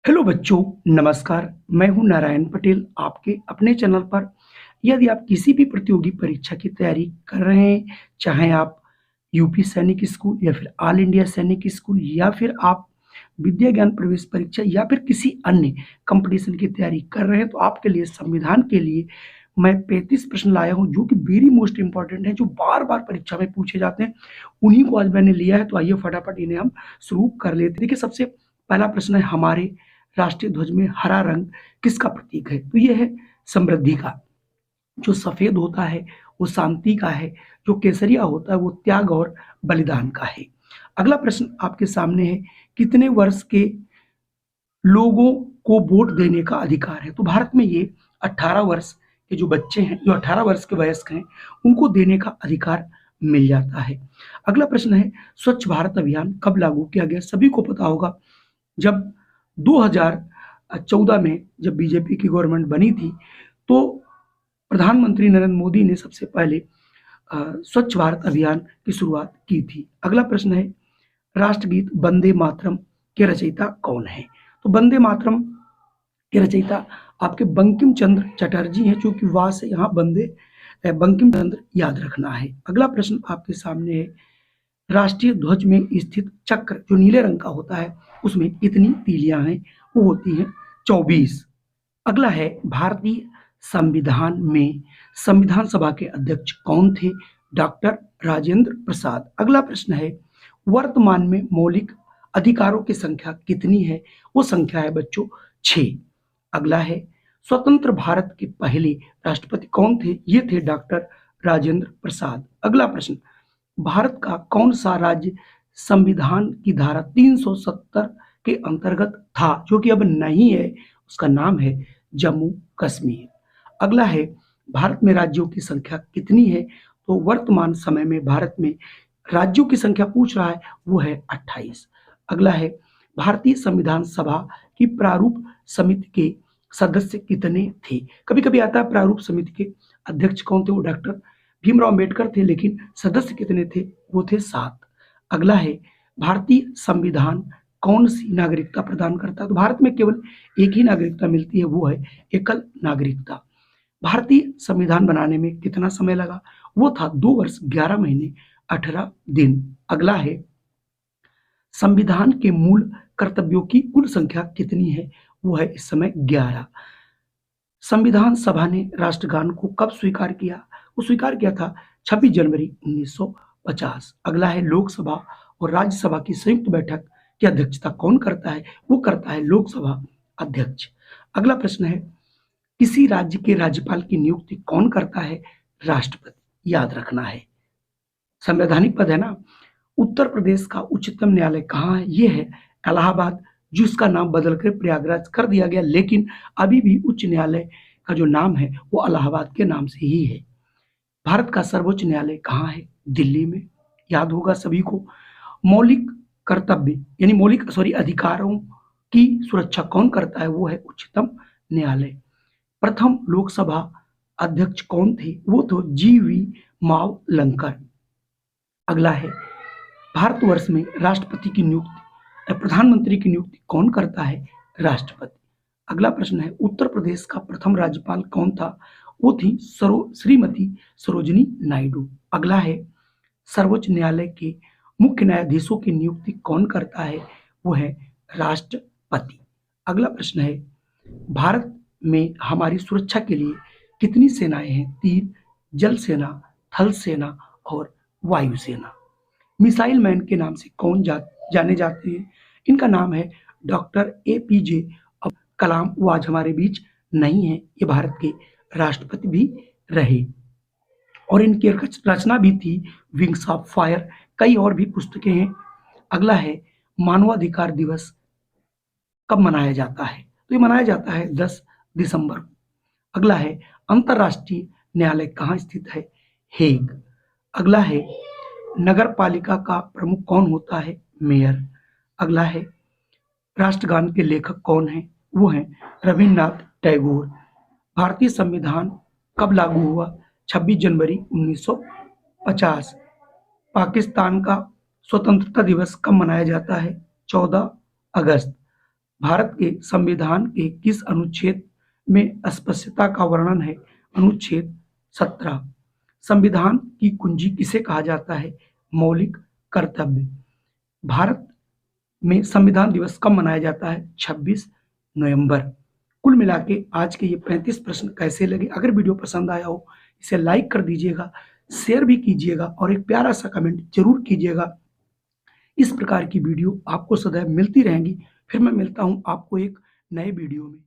Hello बच्चों, नमस्कार। मैं हूं नारायण पटेल आपके अपने चैनल पर। यदि आप किसी भी प्रतियोगी परीक्षा की तैयारी कर रहे हैं, चाहे आप यूपी सैनिक स्कूल या फिर ऑल इंडिया सैनिक स्कूल या फिर आप विद्या ज्ञान प्रवेश परीक्षा या फिर किसी अन्य कंपटीशन की तैयारी कर रहे हैं, तो आपके लिए संविधान के लिए मैं 35 प्रश्न लाया हूं जो कि वेरी मोस्ट इंपॉर्टेंट है, जो बार बार परीक्षा में पूछे जाते हैं। उन्हीं को आज मैंने लिया है, तो आइए फटाफट इन्हें हम शुरू कर लेते हैं। देखिए, सबसे पहला प्रश्न है, हमारे राष्ट्रीय ध्वज में हरा रंग किसका प्रतीक है? तो यह है समृद्धि का। जो सफेद होता है वो शांति का है, जो केसरिया होता है वो त्याग और बलिदान का है। अगला प्रश्न आपके सामने है, कितने वर्ष के लोगों को वोट देने का अधिकार है? तो भारत में ये 18 वर्ष के जो बच्चे हैं, जो 18 वर्ष के वयस्क हैं, उनको देने का अधिकार मिल जाता है। अगला प्रश्न है, स्वच्छ भारत अभियान कब लागू किया गया? सभी को पता होगा, जब 2014 में जब बीजेपी की गवर्नमेंट बनी थी, तो प्रधानमंत्री नरेंद्र मोदी ने सबसे पहले स्वच्छ भारत अभियान की शुरुआत की थी। अगला प्रश्न है, राष्ट्रगीत वंदे मातरम के रचयिता कौन है? तो वंदे मातरम के रचयिता आपके बंकिम चंद्र चटर्जी हैं, क्योंकि वाह से यहाँ बंकिम चंद्र याद रखना है। अगला प्रश्न आपके सामने है, राष्ट्रीय ध्वज में स्थित चक्र जो नीले रंग का होता है, उसमें कितनी तीलियां हैं? वो होती हैं 24। अगला है, भारतीय संविधान में संविधान सभा के अध्यक्ष कौन थे? डॉक्टर राजेंद्र प्रसाद। अगला प्रश्न है, वर्तमान में मौलिक अधिकारों की संख्या कितनी है? वो संख्या है बच्चों 6। अगला है, स्वतंत्र भारत के पहले राष्ट्रपति कौन थे? ये थे डॉक्टर राजेंद्र प्रसाद। अगला प्रश्न, भारत का कौन सा राज्य संविधान की धारा 370 के अंतर्गत था, जो कि अब नहीं है? उसका नाम है जम्मू कश्मीर। अगला है, भारत में राज्यों की संख्या कितनी है? तो वर्तमान समय में भारत में राज्यों की संख्या पूछ रहा है, वो है 28। अगला है, भारतीय संविधान सभा की प्रारूप समिति के सदस्य कितने थे? कभी कभी आता है प्रारूप समिति के अध्यक्ष कौन थे? वो डॉक्टर भीमराव अम्बेडकर थे, लेकिन सदस्य कितने थे? वो थे 7। अगला है, भारतीय संविधान कौन सी नागरिकता प्रदान करता है? तो भारत में केवल एक ही नागरिकता मिलती है, वो है एकल नागरिकता। भारतीय संविधान बनाने में कितना समय लगा? वो था 2 वर्ष 11 महीने 18 दिन। अगला है, संविधान के मूल कर्तव्यों की कुल संख्या कितनी है? वो है इस समय 11। संविधान सभा ने राष्ट्रगान को कब स्वीकार किया? वो स्वीकार किया था 26 जनवरी 1950। अगला है, लोकसभा और राज्यसभा की संयुक्त बैठक की अध्यक्षता कौन करता है? वो करता है लोकसभा अध्यक्ष। अगला प्रश्न है, किसी राज्य के राज्यपाल की नियुक्ति कौन करता है? राष्ट्रपति। याद रखना है, संवैधानिक पद है ना। उत्तर प्रदेश का उच्चतम न्यायालय कहाँ है? ये है इलाहाबाद, जिसका नाम बदलकर प्रयागराज कर दिया गया, लेकिन अभी भी उच्च न्यायालय का जो नाम है वो इलाहाबाद के नाम से ही है। भारत का सर्वोच्च न्यायालय कहाँ है? दिल्ली में। याद होगा सभी को। मौलिक कर्तव्य यानी अधिकारों की सुरक्षा कौन करता है? वो है उच्चतम न्यायालय। प्रथम लोकसभा अध्यक्ष कौन थे? वो तो जीवी मावलंकर। अगला है, भारतवर्ष में राष्ट्रपति की नियुक्ति प्रधानमंत्री की नियुक्ति कौन करता है? राष्ट्रपति। अगला प्रश्न है, उत्तर प्रदेश का प्रथम राज्यपाल कौन था? वो थी श्रीमती सरोजिनी नायडू। अगला है, सर्वोच्च न्यायालय के मुख्य न्यायाधीशों की नियुक्ति कौन करता है? वो है राष्ट्रपति। अगला प्रश्न है, भारत में हमारी सुरक्षा के लिए कितनी सेनाएं हैं? 3। जल सेना, थल सेना और वायुसेना। मिसाइल मैन के नाम से कौन जाने जाते हैं? इनका नाम है डॉक्टर APJ अब्दुल कलाम। वो आज हमारे बीच नहीं है, ये भारत के राष्ट्रपति भी रहे, और इनकी रचना भी थी विंग्स ऑफ फायर। कई और भी पुस्तकें हैं। अगला है, मानवाधिकार दिवस कब मनाया जाता है? तो ये मनाया जाता है 10 दिसंबर को। अगला है, अंतरराष्ट्रीय न्यायालय कहाँ स्थित है? हेग। अगला है, नगर पालिका का प्रमुख कौन होता है? मेयर। अगला है, राष्ट्रगान के लेखक कौन है? वो हैं रविन्द्रनाथ टैगोर। भारतीय संविधान कब लागू हुआ? 26 जनवरी 1950। पाकिस्तान का स्वतंत्रता दिवस कब मनाया जाता है? 14 अगस्त। भारत के संविधान के किस अनुच्छेद में अस्पृश्यता का वर्णन है? अनुच्छेद 17। संविधान की कुंजी किसे कहा जाता है? मौलिक कर्तव्य। भारत में संविधान दिवस कब मनाया जाता है? 26 नवंबर। कुल मिला के आज के ये 35 प्रश्न कैसे लगे? अगर वीडियो पसंद आया हो इसे लाइक कर दीजिएगा, शेयर भी कीजिएगा और एक प्यारा सा कमेंट जरूर कीजिएगा। इस प्रकार की वीडियो आपको सदैव मिलती रहेंगी। फिर मैं मिलता हूं आपको एक नए वीडियो में।